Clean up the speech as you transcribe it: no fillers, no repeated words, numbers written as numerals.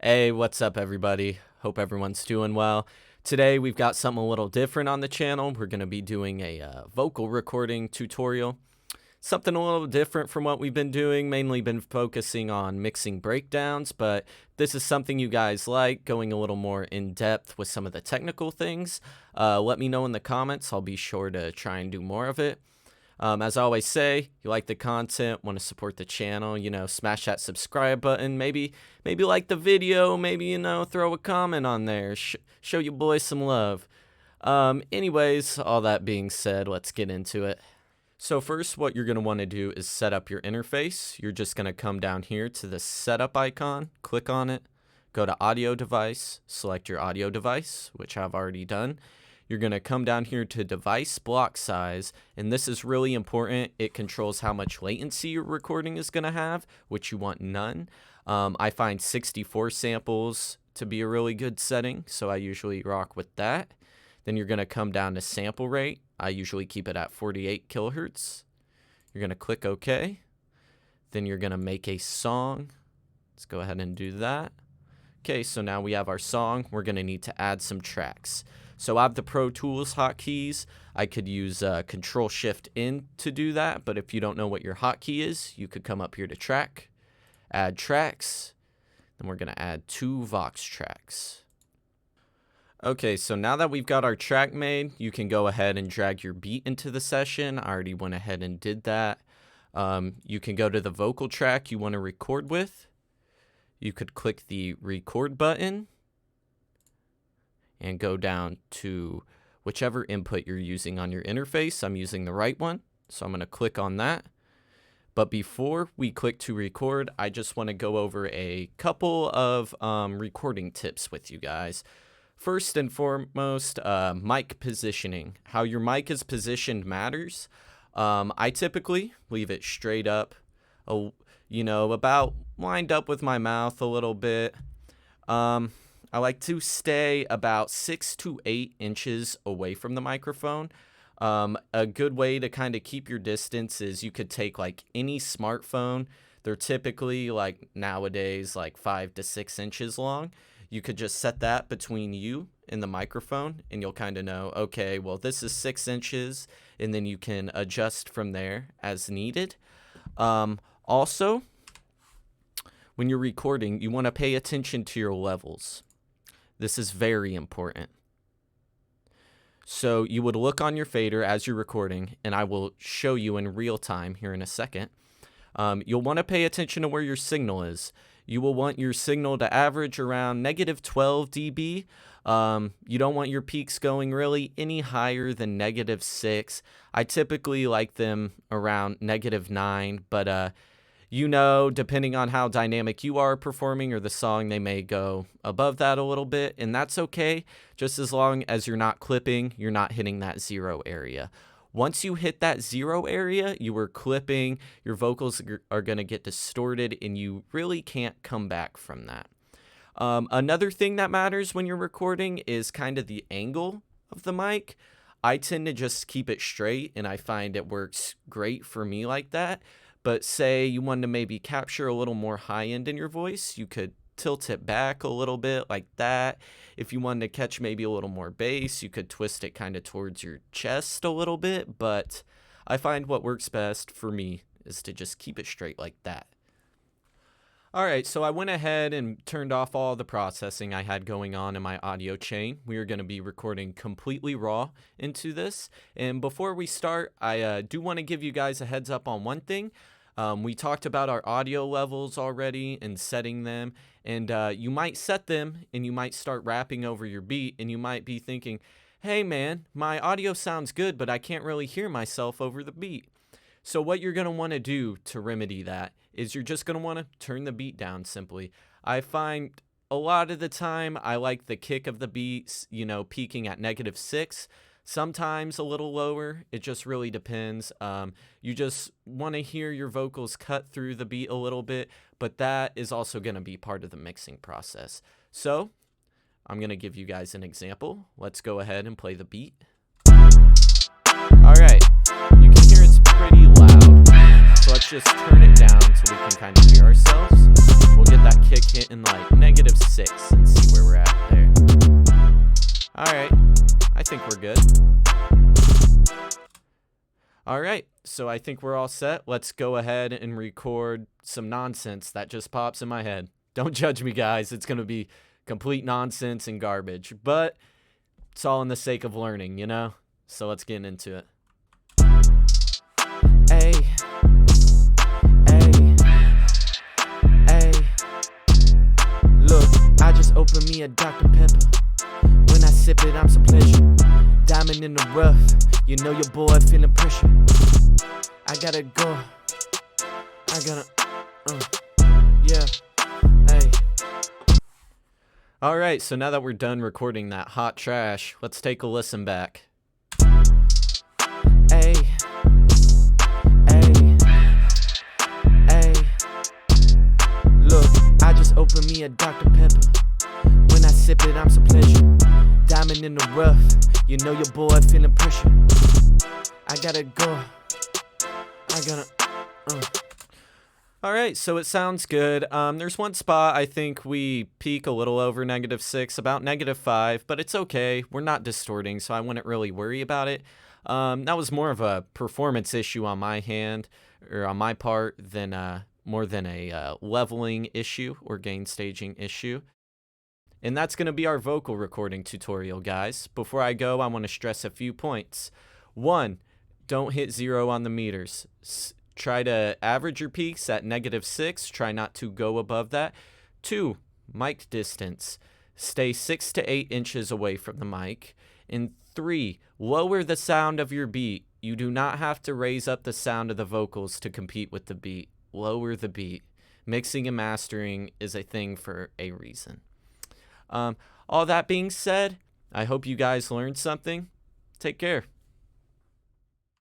Hey, what's up everybody? Hope everyone's doing well. Today we've got something a little different on the channel. We're going to be doing a vocal recording tutorial. Something a little different from what we've been doing, mainly been focusing on mixing breakdowns, but this is something you guys like, going a little more in depth with some of the technical things. Let me know in the comments. I'll be sure to try and do more of it. As I always say, you like the content, want to support the channel, smash that subscribe button, maybe like the video, maybe, throw a comment on there, show your boys some love. Anyways, all that being said, let's get into it. So first, what you're going to want to do is set up your interface. You're just going to come down here to the setup icon, click on it, go to audio device, select your audio device, which I've already done. You're going to come down here to device block size, and this is really important. It controls how much latency your recording is going to have, which you want none. I find 64 samples to be a really good setting, so I usually rock with that. Then you're going to come down to sample rate. I usually keep it at 48 kilohertz. You're going to click OK. Then you're going to make a song. Let's go ahead and do that. Okay, so now we have our song. We're going to need to add some tracks. So I have the Pro Tools hotkeys. I could use Control-Shift-N to do that, but if you don't know what your hotkey is, you could come up here to Track, Add Tracks, then we're going to add 2 Vox tracks. Okay, so now that we've got our track made, you can go ahead and drag your beat into the session. I already went ahead and did that. You can go to the vocal track you want to record with. You could click the record button and go down to whichever input you're using on your interface. I'm using the right one, so I'm going to click on that. But before we click to record, I just want to go over a couple of recording tips with you guys. First and foremost, mic positioning. How your mic is positioned matters. I typically leave it straight up, about lined up with my mouth a little bit. I like to stay about 6 to 8 inches away from the microphone. A good way to kind of keep your distance is you could take like any smartphone. They're typically like nowadays like 5 to 6 inches long. You could just set that between you and the microphone, and you'll kind of know, okay, well, this is 6 inches, and then you can adjust from there as needed. Also, when you're recording, you want to pay attention to your levels. This is very important. So you would look on your fader as you're recording, and I will show you in real time here in a second. You'll want to pay attention to where your signal is. You will want your signal to average around -12 dB. You don't want your peaks going really any higher than -6. I typically like them around -9, but depending on how dynamic you are performing or the song, they may go above that a little bit, and that's okay, just as long as you're not clipping, you're not hitting that 0 area. Once you hit that 0 area, you are clipping, your vocals are going to get distorted, and you really can't come back from that. Another thing that matters when you're recording is kind of the angle of the mic. I tend to just keep it straight, and I find it works great for me like that. But say you wanted to maybe capture a little more high end in your voice, you could tilt it back a little bit like that. If you wanted to catch maybe a little more bass, you could twist it kind of towards your chest a little bit, but I find what works best for me is to just keep it straight like that. Alright, so I went ahead and turned off all the processing I had going on in my audio chain. We are going to be recording completely raw into this. And before we start, I do want to give you guys a heads up on one thing. We talked about our audio levels already and setting them, and you might set them and you might start rapping over your beat, and you might be thinking, hey man, my audio sounds good, but I can't really hear myself over the beat. So what you're going to want to do to remedy that is you're just going to want to turn the beat down simply. I find a lot of the time I like the kick of the beats, peaking at -6. Sometimes a little lower. It just really depends. You just want to hear your vocals cut through the beat a little bit, but that is also going to be part of the mixing process. So I'm going to give you guys an example. Let's go ahead and play the beat. All right, you can hear it's pretty loud. So let's just turn it down so we can kind of hear ourselves. We'll get that kick hitting like -6 and see where we're at there. Alright, I think we're good. Alright, so I think we're all set. Let's go ahead and record some nonsense that just pops in my head. Don't judge me, guys. It's going to be complete nonsense and garbage, but it's all in the sake of learning, you know? So let's get into it. Hey, hey, hey. Look, I just opened me a Dr. Pepper. When I sip it, I'm so pleasure. Diamond in the rough, you know your boy feeling pressure. I gotta go. I gotta, yeah, hey. Alright, so now that we're done recording that hot trash, let's take a listen back. Hey, hey, hey. Look, I just opened me a Dr. Pepper. When I sip it, I'm so pleasure. Diamond in the rough, you know your boy feeling pressure. I gotta go. I gotta, Alright, so it sounds good. There's one spot I think we peak a little over -6, about -5, but it's okay. We're not distorting, so I wouldn't really worry about it. That was more of a performance issue on my hand, or on my part, than more than a leveling issue or gain staging issue. And that's going to be our vocal recording tutorial, guys. Before I go, I want to stress a few points. 1, don't hit 0 on the meters. Try to average your peaks at -6. Try not to go above that. 2, mic distance. Stay 6 to 8 inches away from the mic. And 3, lower the sound of your beat. You do not have to raise up the sound of the vocals to compete with the beat. Lower the beat. Mixing and mastering is a thing for a reason. All that being said, I hope you guys learned something. Take care.